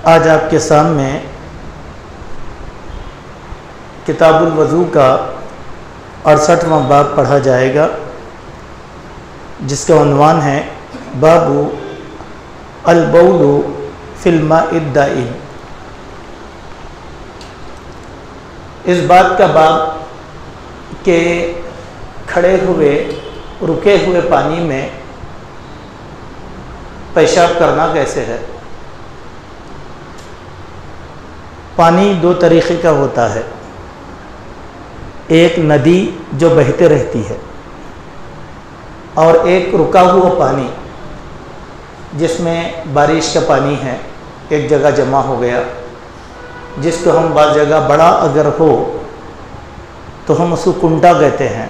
آج آپ کے سامنے کتاب الوضو کا 68واں باب پڑھا جائے گا، جس کا عنوان ہے باب البول فی الماء الدائم۔ اس بات کا باب کہ کھڑے ہوئے رکے ہوئے پانی میں پیشاب کرنا کیسے ہے۔ پانی دو طریقے کا ہوتا ہے، ایک ندی جو بہتے رہتی ہے، اور ایک رکا ہوا پانی جس میں بارش کا پانی ہے، ایک جگہ جمع ہو گیا، جس کو ہم بعض جگہ بڑا اگر ہو تو ہم اس کو کنٹا کہتے ہیں۔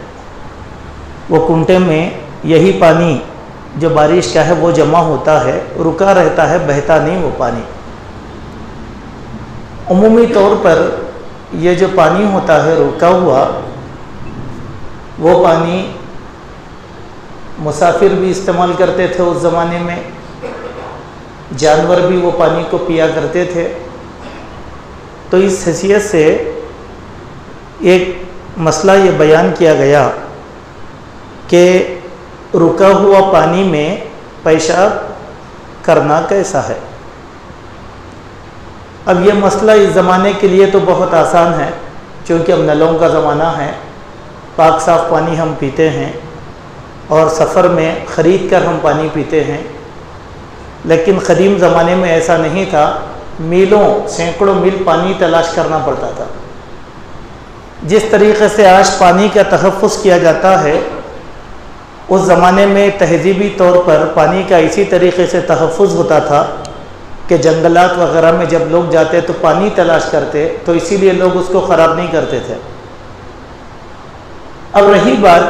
وہ کنٹے میں یہی پانی جو بارش کا ہے وہ جمع ہوتا ہے، رکا رہتا ہے، بہتا نہیں وہ پانی۔ عمومی طور پر یہ جو پانی ہوتا ہے رکا ہوا، وہ پانی مسافر بھی استعمال کرتے تھے اس زمانے میں، جانور بھی وہ پانی کو پیا کرتے تھے۔ تو اس حیثیت سے ایک مسئلہ یہ بیان کیا گیا کہ رکا ہوا پانی میں پیشاب کرنا کیسا ہے۔ اب یہ مسئلہ اس زمانے کے لیے تو بہت آسان ہے، چونکہ اب نلوں کا زمانہ ہے، پاک صاف پانی ہم پیتے ہیں، اور سفر میں خرید کر ہم پانی پیتے ہیں۔ لیکن قدیم زمانے میں ایسا نہیں تھا، میلوں سینکڑوں میل پانی تلاش کرنا پڑتا تھا۔ جس طریقے سے آج پانی کا تحفظ کیا جاتا ہے، اس زمانے میں تہذیبی طور پر پانی کا اسی طریقے سے تحفظ ہوتا تھا کہ جنگلات وغیرہ میں جب لوگ جاتے تو پانی تلاش کرتے، تو اسی لیے لوگ اس کو خراب نہیں کرتے تھے۔ اب رہی بات،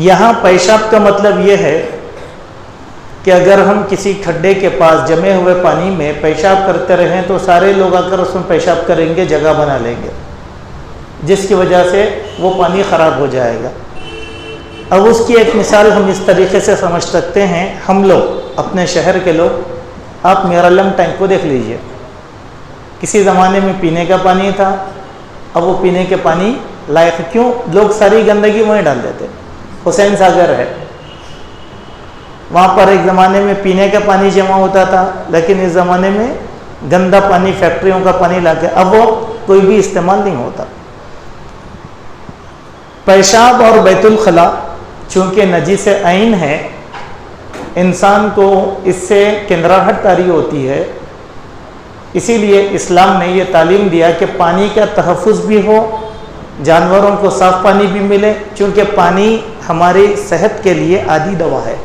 یہاں پیشاب کا مطلب یہ ہے کہ اگر ہم کسی کھڈے کے پاس جمے ہوئے پانی میں پیشاب کرتے رہیں تو سارے لوگ آ کر اس میں پیشاب کریں گے، جگہ بنا لیں گے، جس کی وجہ سے وہ پانی خراب ہو جائے گا۔ اب اس کی ایک مثال ہم اس طریقے سے سمجھ سکتے ہیں، ہم لوگ اپنے شہر کے لوگ، آپ میرالم ٹینک کو دیکھ لیجئے، کسی زمانے میں پینے کا پانی تھا، اب وہ پینے کے پانی لائق کیوں؟ لوگ ساری گندگی وہیں ڈال دیتے۔ حسین ساگر ہے، وہاں پر ایک زمانے میں پینے کا پانی جمع ہوتا تھا، لیکن اس زمانے میں گندا پانی، فیکٹریوں کا پانی لا کے اب وہ کوئی بھی استعمال نہیں ہوتا۔ پیشاب اور بیت الخلا چونکہ نجیس عین ہے، انسان کو اس سے کندراہٹ طاری ہوتی ہے، اسی لیے اسلام نے یہ تعلیم دیا کہ پانی کا تحفظ بھی ہو، جانوروں کو صاف پانی بھی ملے، چونکہ پانی ہماری صحت کے لیے عادی دوا ہے،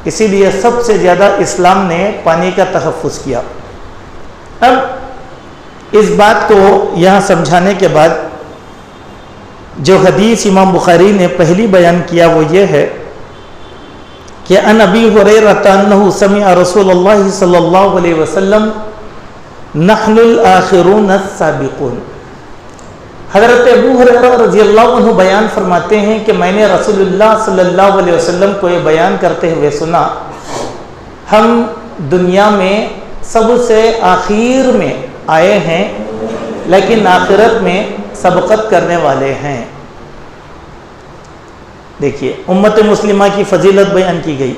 اسی لیے سب سے زیادہ اسلام نے پانی کا تحفظ کیا۔ اب اس بات کو یہاں سمجھانے کے بعد جو حدیث امام بخاری نے پہلی بیان کیا وہ یہ ہے کہ ان ابی ہریرہ انہ سمع رسول اللہ صلی اللہ علیہ وسلم نحن الآخرون السابقون۔ حضرت ابو ہریرہ رضی اللہ عنہ بیان فرماتے ہیں کہ میں نے رسول اللہ صلی اللہ علیہ وسلم کو یہ بیان کرتے ہوئے سنا، ہم دنیا میں سب سے آخر میں آئے ہیں، لیکن آخرت میں سبقت کرنے والے ہیں۔ دیکھیے، امت مسلمہ کی فضیلت بیان کی گئی،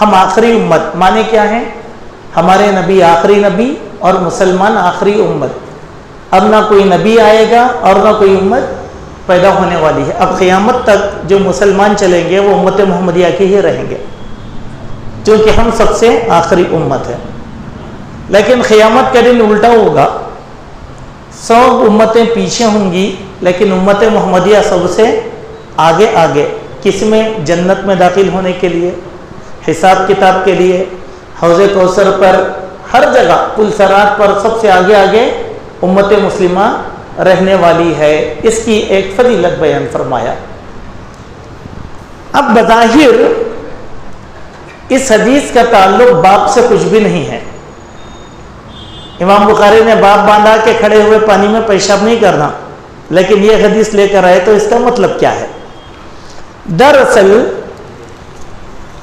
ہم آخری امت، مانے کیا ہیں؟ ہمارے نبی آخری نبی اور مسلمان آخری امت۔ اب نہ کوئی نبی آئے گا اور نہ کوئی امت پیدا ہونے والی ہے۔ اب قیامت تک جو مسلمان چلیں گے وہ امت محمدیہ کے ہی رہیں گے، کیونکہ ہم سب سے آخری امت ہیں۔ لیکن قیامت کا دن الٹا ہوگا، 100 امتیں پیچھے ہوں گی، لیکن امت محمدیہ سب سے آگے آگے، کس میں؟ جنت میں داخل ہونے کے لیے، حساب کتاب کے لیے، حوض کوثر پر، ہر جگہ پل صراط پر سب سے آگے آگے امت مسلمہ رہنے والی ہے۔ اس کی ایک فضیلت بیان فرمایا۔ اب بظاہر اس حدیث کا تعلق باب سے کچھ بھی نہیں ہے، امام بخاری نے باب باندھا کہ کھڑے ہوئے پانی میں پیشاب نہیں کرنا، لیکن یہ حدیث لے کر آئے تو اس کا مطلب کیا ہے؟ دراصل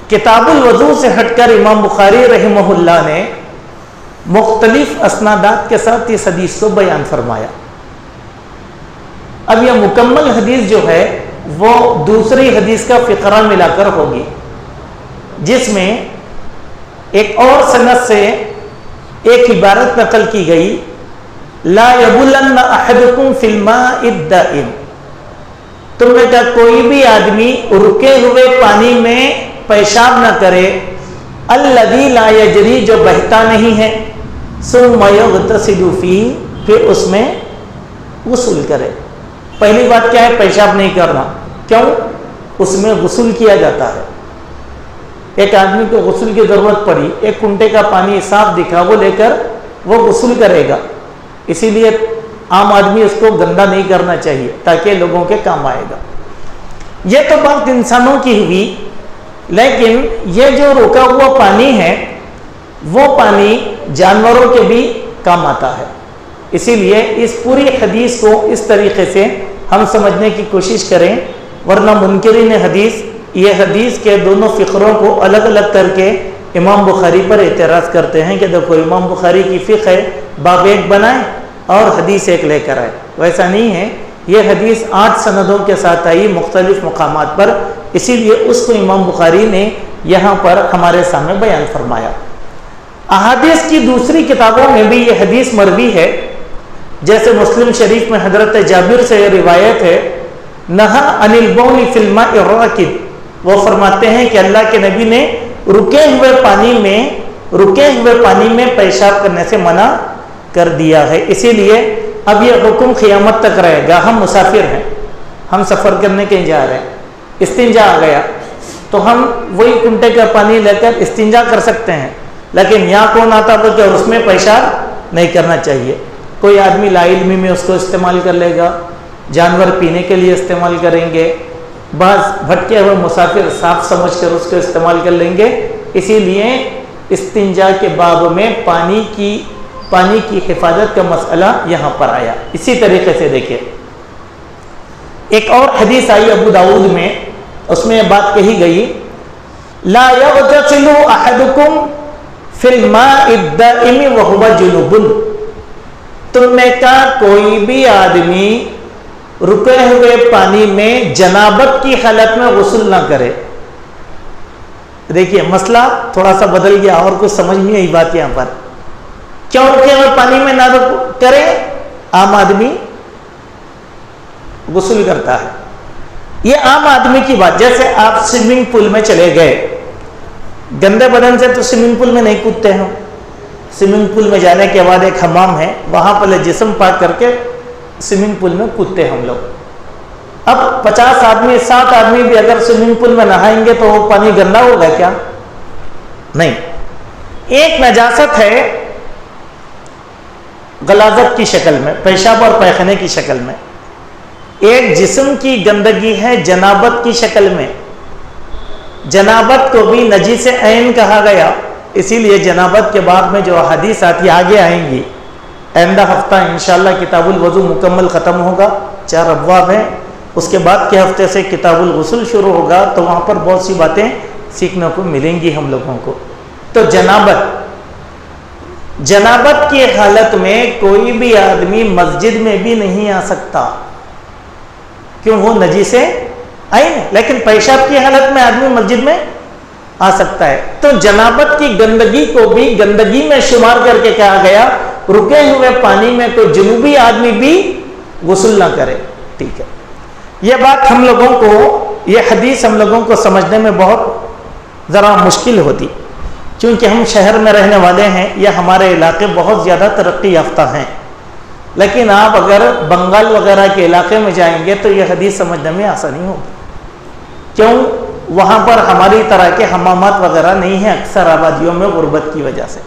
کتاب الوضو سے ہٹ کر امام بخاری رحمہ اللہ نے مختلف اسنادات کے ساتھ اس حدیث کو بیان فرمایا. اب یہ مکمل حدیث جو ہے وہ دوسری حدیث کا فقرہ ملا کر ہوگی، جس میں ایک اور سند سے ایک عبارت نقل کی گئی، لا یبولن احدکم فی الماء الدائم، تم میں کا کوئی بھی آدمی رکے ہوئے پانی میں پیشاب نہ کرے، الذی لا یجری، جو بہتا نہیں ہے، ثم یغتسل فیہ، پھر اس میں غسل کرے. پہلی بات کیا ہے؟ پیشاب نہیں کرنا. کیوں؟ اس میں غسل کیا جاتا ہے. ایک آدمی کو غسل کی ضرورت پڑی، ایک کنٹے کا پانی صاف دکھا، وہ لے کر وہ غسل کرے گا. اسی لیے عام آدمی اس کو گندا نہیں کرنا چاہیے تاکہ لوگوں کے کام آئے گا. یہ تو بات انسانوں کی ہوئی، لیکن یہ جو رکا ہوا پانی ہے وہ پانی جانوروں کے بھی کام آتا ہے. اسی لیے اس پوری حدیث کو اس طریقے سے ہم سمجھنے کی کوشش کریں، ورنہ منکرین حدیث یہ حدیث کے دونوں فقروں کو الگ الگ کر کے امام بخاری پر اعتراض کرتے ہیں کہ دیکھو امام بخاری کی فقہ ہے، باب ایک بنائے اور حدیث ایک لے کر آئے. ویسا نہیں ہے، یہ حدیث 8 سندوں کے ساتھ آئی مختلف مقامات پر، اسی لیے اس کو امام بخاری نے یہاں پر ہمارے سامنے بیان فرمایا. احادیث کی دوسری کتابوں میں بھی یہ حدیث مروی ہے، جیسے مسلم شریف میں حضرت جابر سے یہ روایت ہے، نہا عن البول فی الماء الراکد، وہ فرماتے ہیں کہ اللہ کے نبی نے رکے ہوئے پانی میں پیشاب کرنے سے منع کر دیا ہے. اسی لیے اب یہ حکم قیامت تک رہے گا. ہم مسافر ہیں، ہم سفر کرنے کہیں جا رہے ہیں، استنجا آ گیا تو ہم وہی کنٹے کا پانی لے کر استنجا کر سکتے ہیں، لیکن یہاں کون آتا تو کہ اس میں پیشاب نہیں کرنا چاہیے. کوئی آدمی لا علمی میں اس کو استعمال کر لے گا، جانور پینے کے لیے استعمال کریں گے، بعض بھٹکے ہوئے مسافر صاف سمجھ کر اس کو استعمال کر لیں گے. اسی لیے استنجا کے باب میں پانی کی حفاظت کا مسئلہ یہاں پر آیا. اسی طریقے سے دیکھیں ایک اور حدیث آئی ابو داؤد میں، اس میں یہ بات کہی گئی، لا یغتسل احدکم فی الماء الدائم وہو جنوب، تم میں کا کوئی بھی آدمی رکے ہوئے پانی میں جنابت کی حالت میں غسل نہ کرے. دیکھیے مسئلہ تھوڑا سا بدل گیا اور کچھ سمجھ نہیں آئی بات یہاں پر. کیوں رکے ہوئے پانی میں نہ کرے؟ عام آدمی غسل کرتا ہے، یہ عام آدمی کی بات. جیسے آپ سوئمنگ پول میں چلے گئے، گندے بدن سے تو سوئمنگ پول میں نہیں کودتے ہیں. سوئمنگ پول میں جانے کے بعد ایک حمام ہے، وہاں پہلے جسم پاک کر کے سوئمنگ پول میں کودتے ہیں ہم لوگ. اب 50 آدمی 60 آدمی بھی اگر سوئمنگ پول میں نہائیں گے تو وہ پانی گندا ہوگا کیا؟ نہیں. ایک نجاست ہے غلاظت کی شکل میں، پیشاب اور پیخانے کی شکل میں، ایک جسم کی گندگی ہے جنابت کی شکل میں. جنابت کو بھی نجیس عین کہا گیا، اسی لیے جنابت کے باب میں جو حدیث آتی آگے آئیں گی. آئندہ ہفتہ انشاءاللہ کتاب الوضو مکمل ختم ہوگا، 4 ابواب ہیں. اس کے بعد کے ہفتے سے کتاب الغسل شروع ہوگا، تو وہاں پر بہت سی باتیں سیکھنے کو ملیں گی ہم لوگوں کو. تو جنابت کی حالت میں کوئی بھی آدمی مسجد میں بھی نہیں آ سکتا، کیوں؟ وہ نجیس عین ہے. لیکن پیشاب کی حالت میں آدمی مسجد میں آ سکتا ہے. تو جنابت کی گندگی کو بھی گندگی میں شمار کر کے کہا گیا رکے ہوئے پانی میں کوئی جنوبی آدمی بھی غسل نہ کرے. ٹھیک ہے، یہ بات ہم لوگوں کو، یہ حدیث ہم لوگوں کو سمجھنے میں بہت ذرا مشکل ہوتی، کیونکہ ہم شہر میں رہنے والے ہیں یا ہمارے علاقے بہت زیادہ ترقی یافتہ ہیں. لیکن آپ اگر بنگال وغیرہ کے علاقے میں جائیں گے تو یہ حدیث سمجھنے میں آسانی ہوگی. کیوں؟ وہاں پر ہماری طرح کے حمامات وغیرہ نہیں ہیں اکثر آبادیوں میں غربت کی وجہ سے.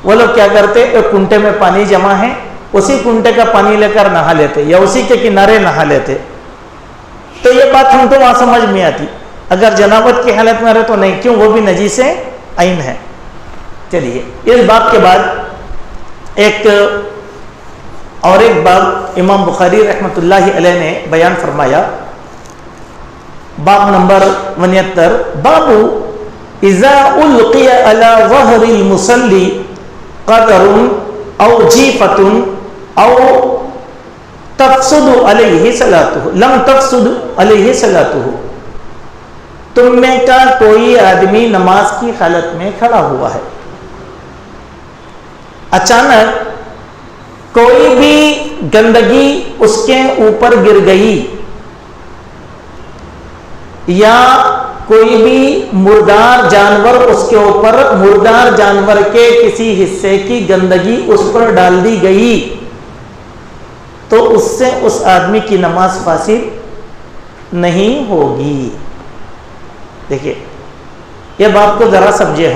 وہ لوگ کیا کرتے، ایک کنٹے میں پانی جمع ہے، اسی کنٹے کا پانی لے کر نہا لیتے یا اسی کے کنارے نہا لیتے. تو یہ بات ہم کو وہاں سمجھ میں آتی. اگر جنابت کی حالت میں رہے تو نہیں، کیوں؟ وہ بھی نجیس عین ہے. چلیے اس باب کے بعد ایک باب امام بخاری رحمۃ اللہ علیہ نے بیان فرمایا، باب نمبر 69، باب اذا القی علی ظہر المصلی قدر او جیفۃ او تفسد علیہ صلاتہ لم تفسد علیہ صلاتہ، تم میں کا کوئی آدمی نماز کی حالت میں کھڑا ہوا ہے، اچانک کوئی بھی گندگی اس کے اوپر گر گئی یا کوئی بھی مردار جانور اس کے اوپر، مردار جانور کے کسی حصے کی گندگی اس پر ڈال دی گئی، تو اس سے اس آدمی کی نماز فاسد نہیں ہوگی۔ دیکھیے یہ بات کو ذرا سمجھے،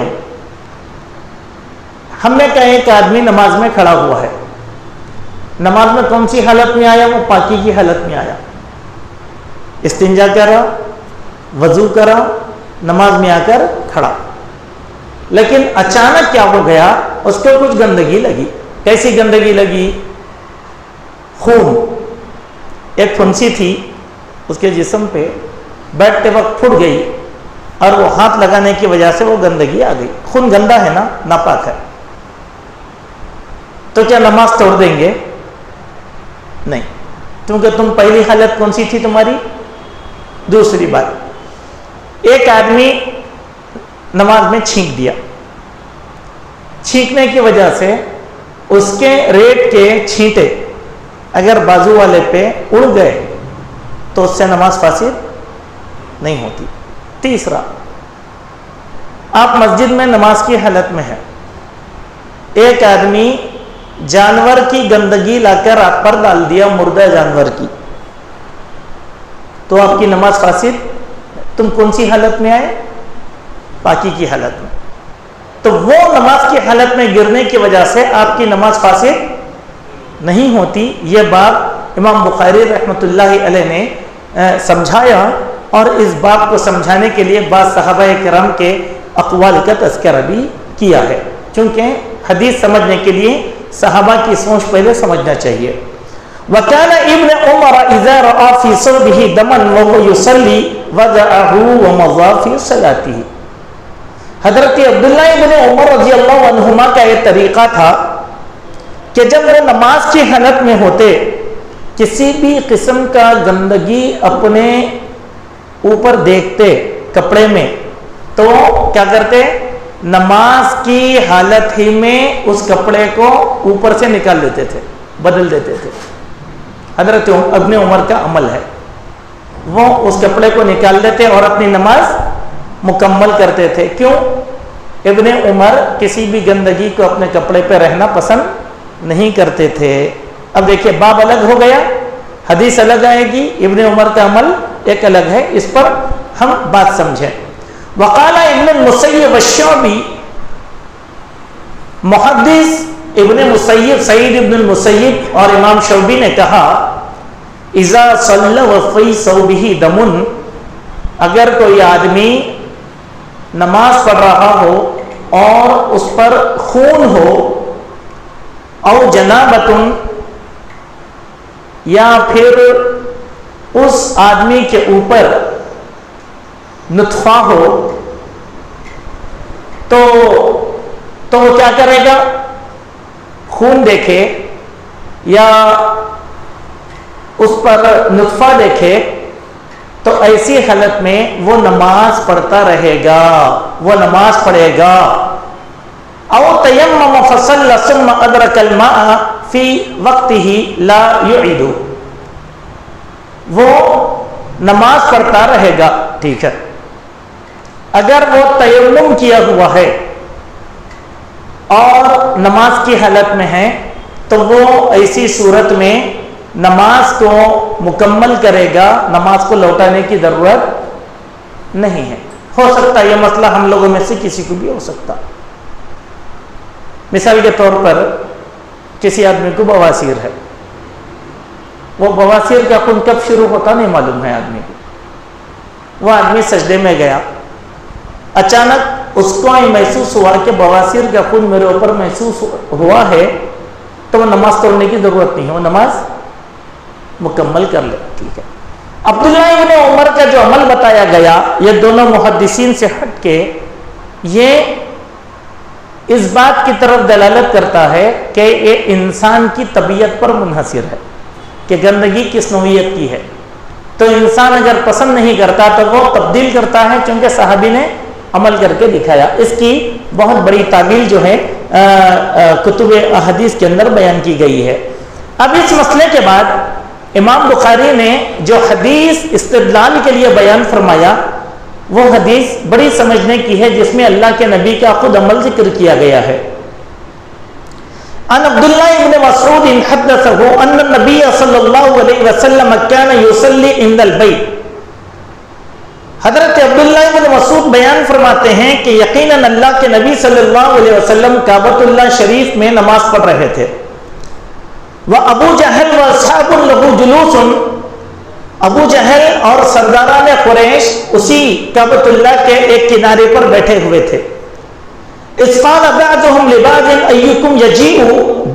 ہم نے کہا ایک آدمی نماز میں کھڑا ہوا ہے، نماز میں کون سی حالت میں آیا؟ وہ پاکی کی حالت میں آیا، استنجا کرا، وضو کرا، نماز میں آ کر کھڑا، لیکن اچانک کیا ہو گیا؟ اس کو کچھ گندگی لگی۔ کیسی گندگی لگی؟ خون، ایک پھنسی تھی اس کے جسم پہ، بیٹھتے وقت پھٹ گئی اور وہ ہاتھ لگانے کی وجہ سے وہ گندگی آ گئی۔ خون گندا ہے نا، ناپاک ہے، تو کیا نماز توڑ دیں گے؟ نہیں، کیونکہ تم پہلی حالت کون سی تھی تمہاری؟ دوسری بات، ایک آدمی نماز میں چھینک دیا، چھینکنے کی وجہ سے اس کے ریٹ کے چھینٹے اگر بازو والے پہ اڑ گئے تو اس سے نماز فاسد نہیں ہوتی۔ تیسرا، آپ مسجد میں نماز کی حالت میں ہیں، ایک آدمی جانور کی گندگی لا کر آپ پر ڈال دیا، مردہ جانور کی، تو آپ کی نماز فاسد۔ تم کون سی حالت میں آئے؟ پاکی کی حالت میں، تو وہ نماز کی حالت میں گرنے کی وجہ سے آپ کی نماز فاسد نہیں ہوتی۔ یہ بات امام بخاری رحمۃ اللہ علیہ نے سمجھایا، اور اس بات کو سمجھانے کے لیے بعض صحابہ کرام کے اقوال کا تذکرہ بھی کیا ہے، چونکہ حدیث سمجھنے کے لیے صحابہ کی سوچ پہلے سمجھنا چاہیے۔ وَكَانَ ابن عمر اذا رأى في صلبه دما وهو يصلي وضعه ومضى في صلاته۔ حضرت عبداللہ ابن عمر رضی اللہ عنہما کا یہ طریقہ تھا کہ جب وہ نماز کی حالت میں ہوتے، کسی بھی قسم کا گندگی اپنے اوپر دیکھتے کپڑے میں، تو کیا کرتے؟ نماز کی حالت ہی میں اس کپڑے کو اوپر سے نکال دیتے تھے، بدل دیتے تھے۔ حضرت ابن عمر کا عمل ہے، وہ اس کپڑے کو نکال دیتے اور اپنی نماز مکمل کرتے تھے۔ کیوں؟ ابن عمر کسی بھی گندگی کو اپنے کپڑے پہ رہنا پسند نہیں کرتے تھے۔ اب دیکھیے باب الگ ہو گیا، حدیث الگ آئے گی، ابن عمر کا عمل ایک الگ ہے، اس پر ہم بات سمجھیں۔ وقال ابن المسیب الشعبی، محدث ابن مسیب سعید ابن المسیب اور امام شعبی نے کہا، اذا صلی وفی ثوبہ دم، اگر کوئی آدمی نماز پڑھ رہا ہو اور اس پر خون ہو، او جنابۃ، یا پھر اس آدمی کے اوپر نطفہ ہو، تو وہ کیا کرے گا؟ خون دیکھے یا اس پر نطفہ دیکھے تو ایسی حالت میں وہ نماز پڑھتا رہے گا، وہ نماز پڑھے گا۔ او تیمم فصلی ثم ادرک الماء فی وقتہ لا یعید، وہ نماز پڑھتا رہے گا، ٹھیک ہے۔ اگر وہ تیمم کیا ہوا ہے اور نماز کی حالت میں ہے تو وہ ایسی صورت میں نماز کو مکمل کرے گا، نماز کو لوٹانے کی ضرورت نہیں ہے۔ ہو سکتا ہے یہ مسئلہ ہم لوگوں میں سے کسی کو بھی ہو سکتا۔ مثال کے طور پر کسی آدمی کو بواسیر ہے، وہ بواسیر کا خون کب شروع ہوتا نہیں معلوم ہے آدمی کو۔ وہ آدمی سجدے میں گیا، اچانک اس کو یہ محسوس ہوا کہ بواسیر کا خون میرے اوپر محسوس ہوا ہے، تو وہ نماز توڑنے کی ضرورت نہیں ہے، وہ نماز مکمل کر لے، ٹھیک ہے۔ عبداللہ ابن عمر کا جو عمل بتایا گیا، یہ دونوں محدثین سے ہٹ کے یہ اس بات کی طرف دلالت کرتا ہے کہ یہ انسان کی طبیعت پر منحصر ہے کہ گندگی کس نوعیت کی ہے. تو انسان اگر پسند نہیں کرتا تو وہ تبدیل کرتا ہے، چونکہ صحابی نے عمل کر کے دکھایا. اس کی بہت بڑی تعبیر جو ہے کتب احادیث کے اندر بیان کی گئی ہے. اب اس مسئلے کے بعد امام بخاری نے جو حدیث استدلال کے لیے بیان فرمایا وہ حدیث بڑی سمجھنے کی ہے، جس میں اللہ کے نبی کا خود عمل ذکر کیا گیا ہے. ان عبداللہ ابن مسعود حدثه ان النبی صلی اللہ علیہ وسلم كان يصلي عند البيت. حضرت عبداللہ ابن مسعود بیان فرماتے ہیں کہ یقیناً اللہ کے نبی صلی اللہ علیہ وسلم کعبۃ اللہ شریف میں نماز پڑھ رہے تھے. وابو جہل واصحاب له جلوس. ابو جہل اور سرداران قریش اسی کعبۃ اللہ کے ایک کنارے پر بیٹھے ہوئے تھے. اذ قال بعضهم لبعض ايكم يجيء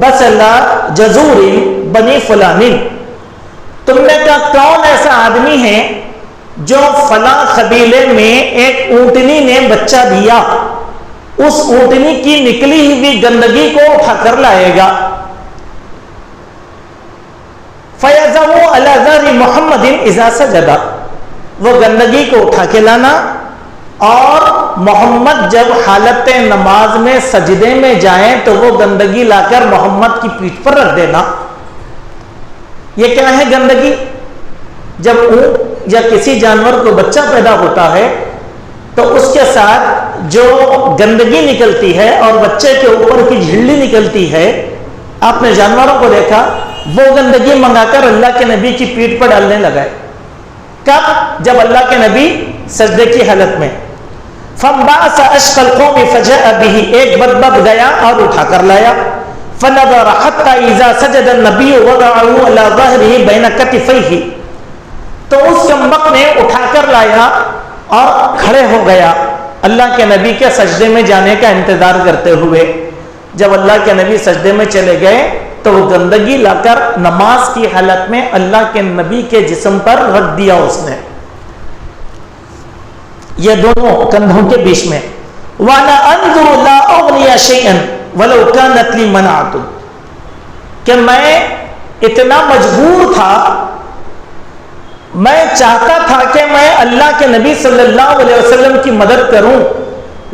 بسل جزور بني فلان. تم نے کہا کون ایسا آدمی ہے جو فلاں قبیلے میں ایک اونٹنی نے بچہ دیا، اس اونٹنی کی نکلی ہوئی گندگی کو اٹھا کر لائے گا. فَيَذَوُ عَلَى ذَرِ مُحَمَّدٍ إِذَا سَجَدَ. وہ گندگی کو اٹھا کے لانا اور محمد جب حالت نماز میں سجدے میں جائیں تو وہ گندگی لا کر محمد کی پیٹھ پر رکھ دینا. یہ کیا ہے گندگی؟ جب اونٹ یا کسی جانور کو بچہ پیدا ہوتا ہے تو اس کے ساتھ جو گندگی نکلتی ہے اور بچے کے اوپر کی جھلی نکلتی ہے، آپ نے جانوروں کو دیکھا، وہ گندگی منگا کر اللہ کے نبی کی پیٹھ پر ڈالنے لگائے. کب؟ جب اللہ کے نبی سجدے کی حالت میں. فَانْبَعَثَ أَشْقَى الْقَوْمِ فَجَاءَ بِهِ. ایک بدبخت گیا اور اٹھا کر لایا. فَنَظَرَ حَتَّى إِذَا سَجَدَ النَّبِيُّ وَضَعَهُ عَلَى ظَهْرِهِ بَيْنَ كَتِفَيْهِ. تو اس کمبخت نے اٹھا کر لایا اور کھڑے ہو گیا اللہ کے نبی کے سجدے میں جانے کا انتظار کرتے ہوئے. جب اللہ کے نبی سجدے میں چلے گئے تو وہ گندگی لا کر نماز کی حالت میں اللہ کے نبی کے جسم پر رکھ دیا اس نے، یہ دونوں کندھوں کے بیچ میں. وَأَنَا أَنْظُرُ لَا أُغْنِيَ شَيْئًا وَلَوْ كَانَتْ لِي مَنَعَةٌ. کہ میں اتنا مجبور تھا، میں چاہتا تھا کہ میں اللہ کے نبی صلی اللہ علیہ وسلم کی مدد کروں،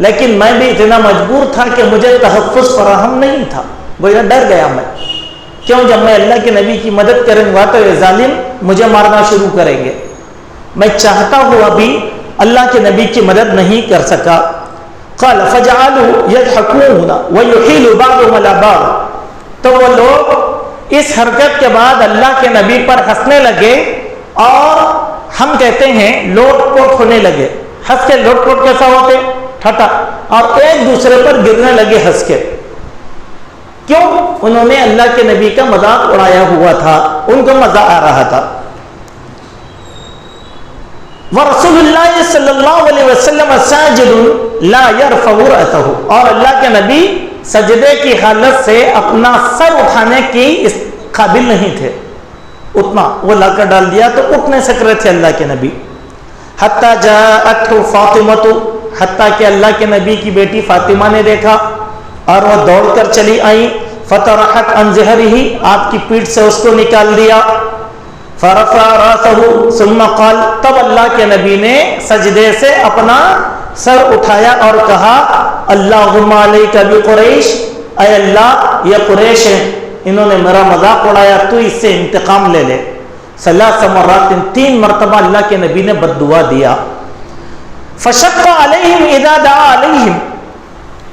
لیکن میں بھی اتنا مجبور تھا کہ مجھے تحفظ فراہم نہیں تھا. گویا ڈر گیا میں، کیوں؟ جب میں اللہ کے نبی کی مدد کروں گا تو یہ ظالم مجھے مارنا شروع کریں گے. میں چاہتا ہوا بھی اللہ کے نبی کی مدد نہیں کر سکا. قال فجعلوا يضحكون ويحيل بعضهم على بعض. تو وہ لوگ اس حرکت کے بعد اللہ کے نبی پر ہنسنے لگے اور ہم کہتے ہیں لوٹ پوٹ ہونے لگے. ہنس کے لوٹ پوٹ کیسا ہوتے؟ ٹھٹا، اور ایک دوسرے پر گرنے لگے ہنس کے. کیوں؟ انہوں نے اللہ کے نبی کا مذاق اڑایا ہوا تھا، ان کو مزہ آ رہا تھا. وَرَسُولُ اللَّهِ صلی اللہ علیہ وسلم ساجد لا يرفع رأسه. اور اللہ کے نبی سجدے کی حالت سے اپنا سر اٹھانے کی اس قابل نہیں تھے، اتنا وہ لا کر ڈال دیا تو اٹھ نہیں سک رہے تھے اللہ کے نبی. حتیٰ جاءته فاطمہ، حتیٰ کہ اللہ کے نبی کی بیٹی فاطمہ نے دیکھا اور وہ دوڑ کر چلی آئی. فطرحت عن ظہرہ، آپ کی پیٹھ سے اس کو نکال دیا. فرفع راسه ثم قال، تب اللہ کے نبی نے سجدے سے اپنا سر اٹھایا اور کہا اللہم علیک بقریش، اے اللہ یہ قریش ہیں، انہوں نے میرا مذاق اڑایا، تو اس سے انتقام لے لے. ثلاث مرات، 3 مرتبہ اللہ کے نبی نے بد دعا دیا. فشق علیہم اذا دعا علیہم.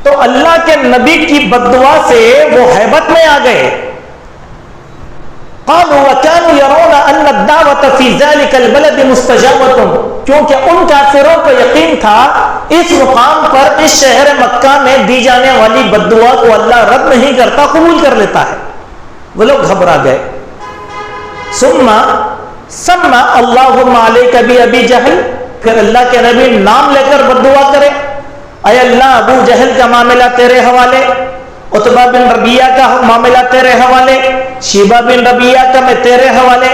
تو اللہ کے نبی کی بد دعا سے وہ ہیبت میں آ گئے. قالوا وكانوا يرون ان الدعوة في ذلك البلد مستجابة. کیونکہ ان کافروں کو یقین تھا اس مقام پر، اس شہر مکہ میں دی جانے والی بد دعا کو اللہ رد نہیں کرتا، قبول کر لیتا ہے. وہ لوگ گھبرا گئے. ثم سمى اللهم عليك بأبي جہل. پھر اللہ کے نبی نام لے کر بد دعا کرے، اے اللہ ابو جہل کا معاملہ تیرے حوالے، عتبہ بن ربیعہ کا معاملہ تیرے حوالے، شیبہ بن ربیعہ کا میں تیرے حوالے،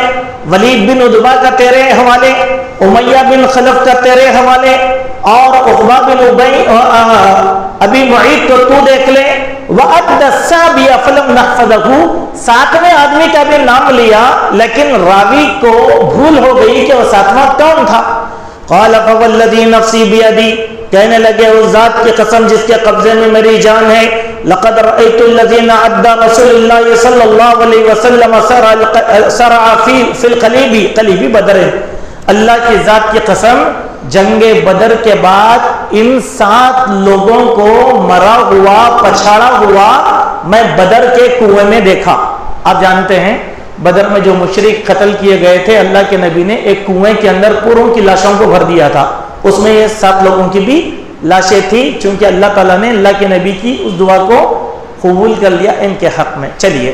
ولید بن عتبہ کا تیرے حوالے، امیہ بن خلف کا تیرے حوالے، اور عقبہ بن ابی معیط کو تو دیکھ لے، وَأَدَّ السَّابِيَ فَلَمْ نَحْفَظَهُ، ساتویں آدمی کا بھی نام لیا لیکن راوی کو بھول ہو گئی کہ وہ ساتواں کون تھا۔ قَالَ فَوَالَّذِي نَفْسِي بِيَدِي، کہنے لگے اس ذات کی قسم جس کے قبضے میں میری جان ہے، لَقَدْ رَأَيْتُ الَّذِينَ عَدَّ رَسُولُ اللَّهِ صلی اللہ علیہ وسلم سَرَعَ فِي الْقَلِيبِ، قلیبی بدر ہے، اللہ کی ذات کی قسم جنگ بدر کے بعد ان 7 لوگوں کو مرا ہوا پچھاڑا ہوا میں بدر کے کنویں میں دیکھا۔ آپ جانتے ہیں بدر میں جو مشرک قتل کیے گئے تھے، اللہ کے نبی نے ایک کنویں کے اندر پوروں کی لاشوں کو بھر دیا تھا، اس میں یہ 7 لوگوں کی بھی لاشیں تھی، چونکہ اللہ تعالیٰ نے اللہ کے نبی کی اس دعا کو قبول کر لیا ان کے حق میں۔ چلیے،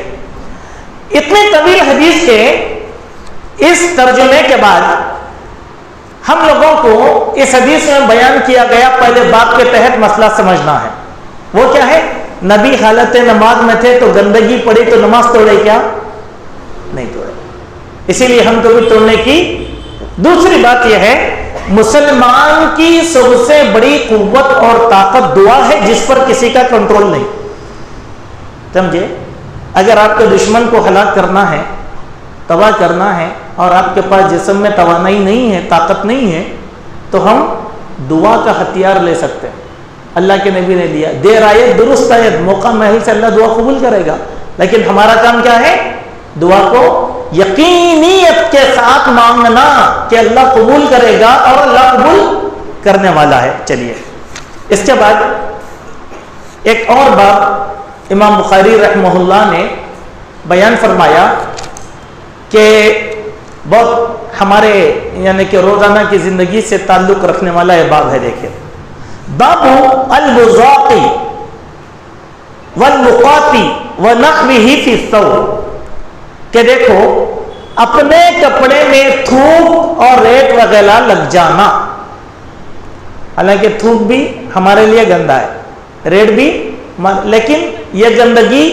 اتنے طویل حدیث کے اس ترجمے کے بعد ہم لوگوں کو اس حدیث میں بیان کیا گیا پہلے باب کے تحت مسئلہ سمجھنا ہے۔ وہ کیا ہے؟ نبی حالت نماز میں تھے تو گندگی پڑی تو نماز توڑے کیا؟ نہیں توڑے، اسی لیے ہم کو بھی توڑنے کی۔ دوسری بات یہ ہے، مسلمان کی سب سے بڑی قوت اور طاقت دعا ہے جس پر کسی کا کنٹرول نہیں، سمجھے؟ اگر آپ کے دشمن کو ہلاک کرنا ہے، تباہ کرنا ہے، اور آپ کے پاس جسم میں توانائی نہیں ہے، طاقت نہیں ہے، تو ہم دعا کا ہتھیار لے سکتے ہیں۔ اللہ کے نبی نے لیا، دیر آیت درست آیت، موقع محل سے اللہ دعا قبول کرے گا، لیکن ہمارا کام کیا ہے؟ دعا کو یقینیت کے ساتھ مانگنا کہ اللہ قبول کرے گا، اور اللہ قبول کرنے والا ہے۔ چلیے، اس کے بعد ایک اور بات امام بخاری رحمہ اللہ نے بیان فرمایا کہ بہت ہمارے یعنی کہ روزانہ کی زندگی سے تعلق رکھنے والا یہ باب ہے۔ دیکھیں، باب البزاق والمقاط ونحوه فی الثوب، کہ دیکھو اپنے کپڑے میں تھوک اور ریت وغیرہ لگ جانا، حالانکہ تھوک بھی ہمارے لیے گندا ہے، ریت بھی، لیکن یہ گندگی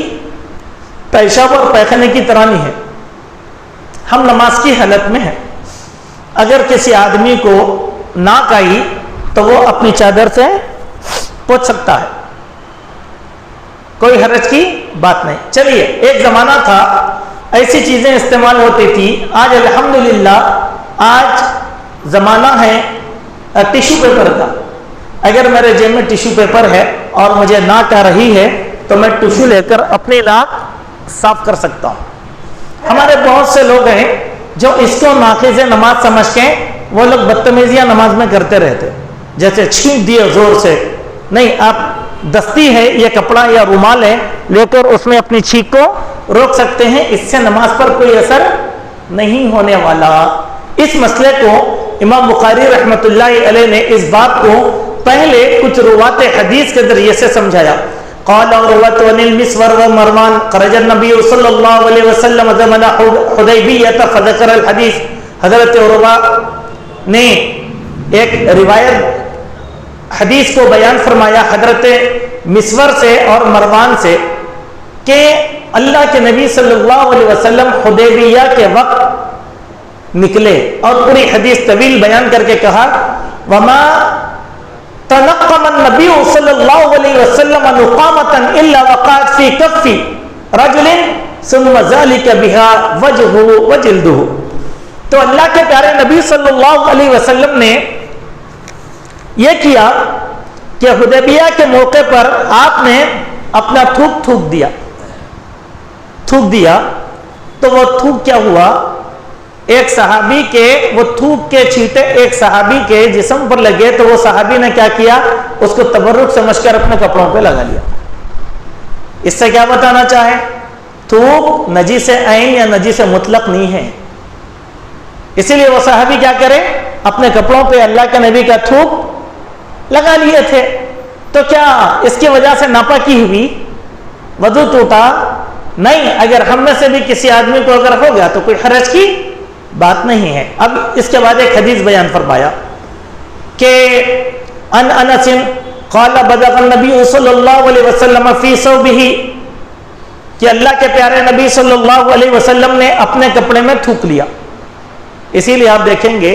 پیشاب اور پیخانے کی طرح نہیں ہے۔ ہم نماز کی حالت میں ہیں، اگر کسی آدمی کو ناک آئی تو وہ اپنی چادر سے پوچھ سکتا ہے، کوئی حرج کی بات نہیں۔ چلیے، ایک زمانہ تھا ایسی چیزیں استعمال ہوتی تھی، آج الحمدللہ آج زمانہ ہے ٹیشو پیپر کا۔ اگر میرے جیب میں ٹیشو پیپر ہے اور مجھے ناک آ رہی ہے تو میں ٹیشو لے کر اپنی ناک صاف کر سکتا ہوں۔ ہمارے بہت سے لوگ ہیں جو اس کو ناقص نماز سمجھ کے وہ لوگ بدتمیزیاں نماز میں کرتے رہتے، جیسے چھینک دیے زور سے۔ نہیں، آپ دستی ہے، یہ کپڑا یا رومال ہے، لے کر اس میں اپنی چھینک کو روک سکتے ہیں، اس سے نماز پر کوئی اثر نہیں ہونے والا۔ اس مسئلے کو امام بخاری رحمۃ اللہ علیہ نے اس بات کو پہلے کچھ روات حدیث کے ذریعے سے سمجھایا۔ قال عروة عن المسور ومروان خرج النبي صلی اللہ علیہ وسلم زمن حدیبیہ فذکر الحدیث۔ حضرت عروہ نے ایک روایت حدیث کو بیان فرمایا حضرت مسور سے اور مروان سے کہ اللہ کے نبی صلی اللہ علیہ وسلم حدیبیہ کے وقت نکلے، اور پوری حدیث طویل بیان کر کے کہا، وما تنقم النبی صلی اللہ علیہ وسلم نقامتا الا وقعت فی کف رجل ثم ذلك بها وجهه وجلده۔ تو اللہ کے پیارے نبی صلی اللہ علیہ وسلم نے یہ کیا کہ حدیبیہ کے موقع پر آپ نے اپنا تھوک دیا تو وہ تھوک کیا ہوا، ایک صحابی کے وہ تھوک کے چھینٹے ایک صحابی کے جسم پر لگے، تو وہ صحابی نے کیا کیا، اس کو تبرک سمجھ کر اپنے کپڑوں پہ لگا لیا۔ اس سے کیا بتانا چاہے، تھوک نجیس عین یا نجیس مطلق نہیں ہے، اسی لیے وہ صحابی کیا کرے، اپنے کپڑوں پہ اللہ کے نبی کا تھوک لگا لیے تھے۔ تو کیا اس کی وجہ سے ناپاکی ہوئی، وضو ٹوٹا؟ نہیں، اگر ہم میں سے بھی کسی آدمی کو اگر ہو گیا تو کوئی حرج کی بات نہیں ہے۔ اب اس کے بعد ایک حدیث بیان فرمایا کہ ان انس قال بلغ النبی صلی اللہ علیہ وسلم فی ثوبہ، کہ اللہ کے پیارے نبی صلی اللہ علیہ وسلم نے اپنے کپڑے میں تھوک لیا۔ اسی لیے آپ دیکھیں گے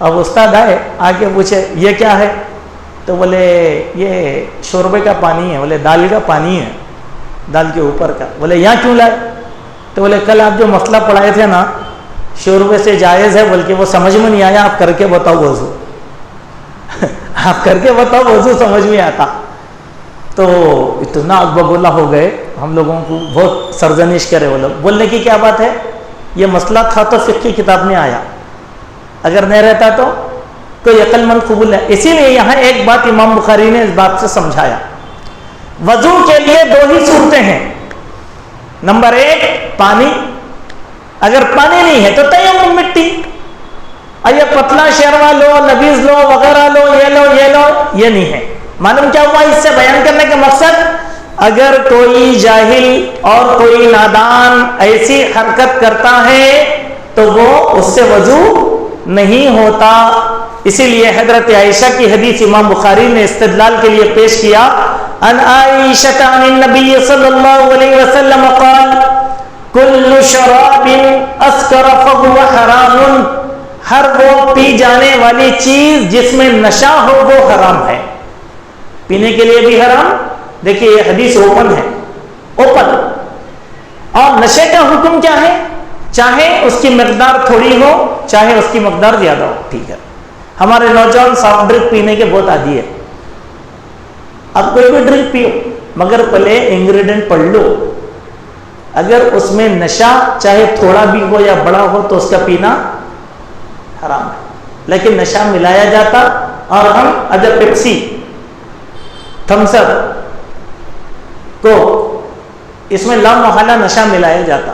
اب استاد آئے آ کے پوچھے یہ کیا ہے؟ تو بولے یہ شوربے کا پانی ہے. بولے دال کا پانی ہے, دال کے اوپر کا. بولے یہاں کیوں لائے؟ تو بولے کل آپ جو مسئلہ پڑھائے تھے نا شوربے سے جائز ہے, بلکہ وہ سمجھ میں نہیں آیا, آپ کر کے بتاؤ وضو. آپ کر کے بتاؤ وضو سمجھ میں آتا. تو اتنا اکبگولا ہو گئے, ہم لوگوں کو بہت سرزنش کرے وہ لوگ. بولنے کی کیا بات ہے, یہ مسئلہ تھا تو فقہ کی کتاب میں آیا, اگر نہیں رہتا تو کوئی عقل مند قبول ہے. اسی لیے یہاں ایک بات امام بخاری نے اس بات سے سمجھایا, وضو کے لیے دو ہی صورتیں ہیں. نمبر ایک پانی, اگر پانی نہیں ہے تو تیمم مٹی, یہ پتلا شیروا لو, نبیز لو, وغیرہ لو, یہ لو یہ لو, یہ نہیں ہے. معلوم کیا ہوا اس سے بیان کرنے کا مقصد, اگر کوئی جاہل اور کوئی نادان ایسی حرکت کرتا ہے تو وہ اس سے وضو نہیں ہوتا. اسی لیے حضرت عائشہ کی حدیث امام بخاری نے استدلال کے لیے پیش کیا, ان عائشہ عن النبی صلی اللہ علیہ وسلم قال کل شراب اسکر فهو حرام, ہر وہ پی جانے والی چیز جس میں نشہ ہو وہ حرام ہے. پینے کے لیے بھی حرام. دیکھیے یہ حدیث اوپن ہے, اوپن. اور نشے کا حکم کیا ہے, چاہے اس کی مقدار تھوڑی ہو چاہے اس کی مقدار زیادہ ہو. ٹھیک ہے, ہمارے نوجوان سافٹ ڈرنک پینے کے بہت عادی ہے. اب کوئی بھی ڈرنک پیو مگر پہلے انگریڈینٹ پڑھ لو, اگر اس میں نشہ چاہے تھوڑا بھی ہو یا بڑا ہو تو اس کا پینا حرام ہے. لیکن نشہ ملایا جاتا, اور ہم اگر پیپسی تھمس اپ کو اس میں لا محالہ نشہ ملایا جاتا,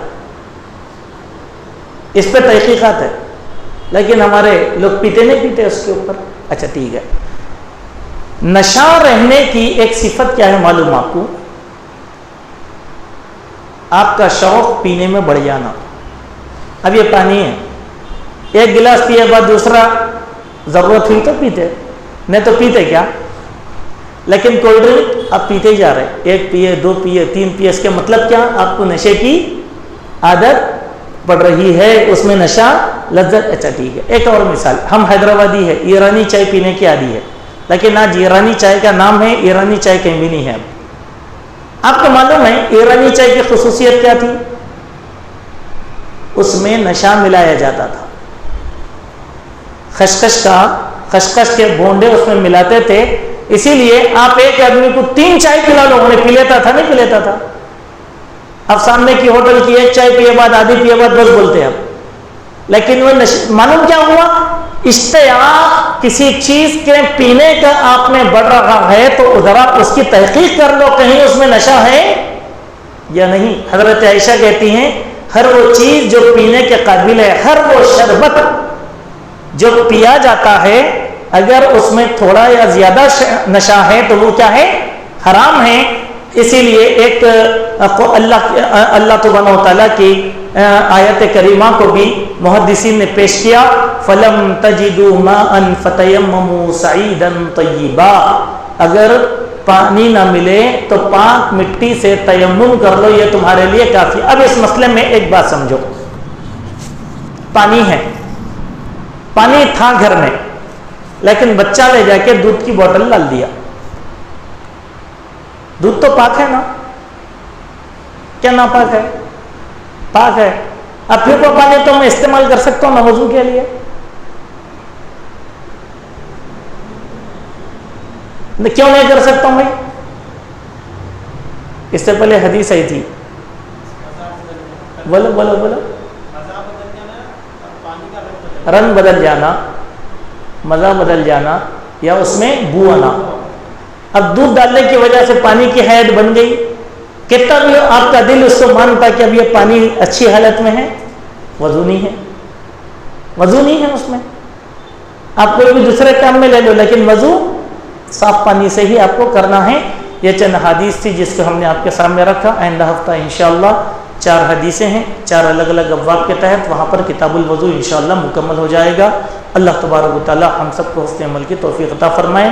اس پہ تحقیقات ہے, لیکن ہمارے لوگ پیتے نہیں پیتے اس کے اوپر. اچھا ٹھیک ہے, نشہ رہنے کی ایک صفت کیا ہے معلوم آپ کو, آپ کا شوق پینے میں بڑھ جانا. اب یہ پانی ہے, ایک گلاس پیے بعد دوسرا ضرورت ہوئی تو پیتے, نہیں تو پیتے کیا. لیکن کولڈ ڈرنک آپ پیتے ہی جا رہے, ایک پیے, دو پیے, تین پیے. اس کا مطلب کیا, آپ کو نشے کی عادت پڑ رہی ہے, اس میں نشہ لذت. اچھا ٹھیک ہے, ایک اور مثال, ہم حیدرآبادی ہے, ایرانی چائے پینے کی عادی ہے, لیکن آج ایرانی چائے کا نام ہے, ایرانی چائے کہیں بھی نہیں ہے. آپ کو معلوم ہے ایرانی چائے کی خصوصیت کیا تھی, اس میں نشہ ملایا جاتا تھا. خشخش کے بونڈے اس میں ملاتے تھے, اسی لیے آپ ایک آدمی کو 3 چائے پلا لو, انہیں پی لیتا تھا, نہیں پی لیتا تھا. اب سامنے کی ہوٹل کی ایک چائے پیے بعد آدھی پیے بعد بس بولتے ہیں. لیکن وہ معلوم کیا ہوا, اشتیاق کسی چیز کے پینے کا آپ میں بڑھ رہا ہے تو ذرا اس کی تحقیق کر لو کہیں اس میں نشہ ہے یا نہیں. حضرت عائشہ کہتی ہیں ہر وہ چیز جو پینے کے قابل ہے, ہر وہ شربت جو پیا جاتا ہے, اگر اس میں تھوڑا یا زیادہ نشہ ہے تو وہ کیا ہے, حرام ہے. اسی لیے ایک اللہ سبحانہ و تعالیٰ کی آیت کریمہ کو بھی محدثین نے پیش کیا, فَلَمْ تَجِدُوا مَاءً فَتَيَمَّمُوا صَعِيدًا طَيِّبًا, اگر پانی نہ ملے تو پاک مٹی سے تیمم کر لو, یہ تمہارے لیے کافی. اب اس مسئلے میں ایک بات سمجھو, پانی ہے, پانی تھا گھر میں, لیکن بچہ لے جا کے دودھ کی بوتل ڈال دیا. دودھ تو پاک ہے نا, کیا ناپاک ہے, پاک ہے. اب پھر وہ پانی تو میں استعمال کر سکتا ہوں نا وضو کے لیے, کیوں نہیں کر سکتا ہوں بھائی؟ اس سے پہلے حدیث آئی تھی, بولو بولو بولو, رنگ بدل جانا, مزہ بدل جانا, یا اس میں بو آنا. اب دودھ ڈالنے کی وجہ سے پانی کی حیت بن گئی, کتنا بھی آپ کا دل اس کو مانتا کہ اب یہ پانی اچھی حالت میں ہے, وضو نہیں ہے, وضو نہیں ہے اس میں. آپ کوئی بھی دوسرے کام میں لے لو, لیکن وضو صاف پانی سے ہی آپ کو کرنا ہے. یہ چند حدیث تھی جس کو ہم نے آپ کے سامنے رکھا. آئندہ ہفتہ انشاءاللہ 4 حدیثیں ہیں, 4 الگ الگ ابواب کے تحت, وہاں پر کتاب الوضو انشاءاللہ مکمل ہو جائے گا. اللہ تبارک و تعالی ہم سب کو حسن عمل کی توفیق عطا فرمائے.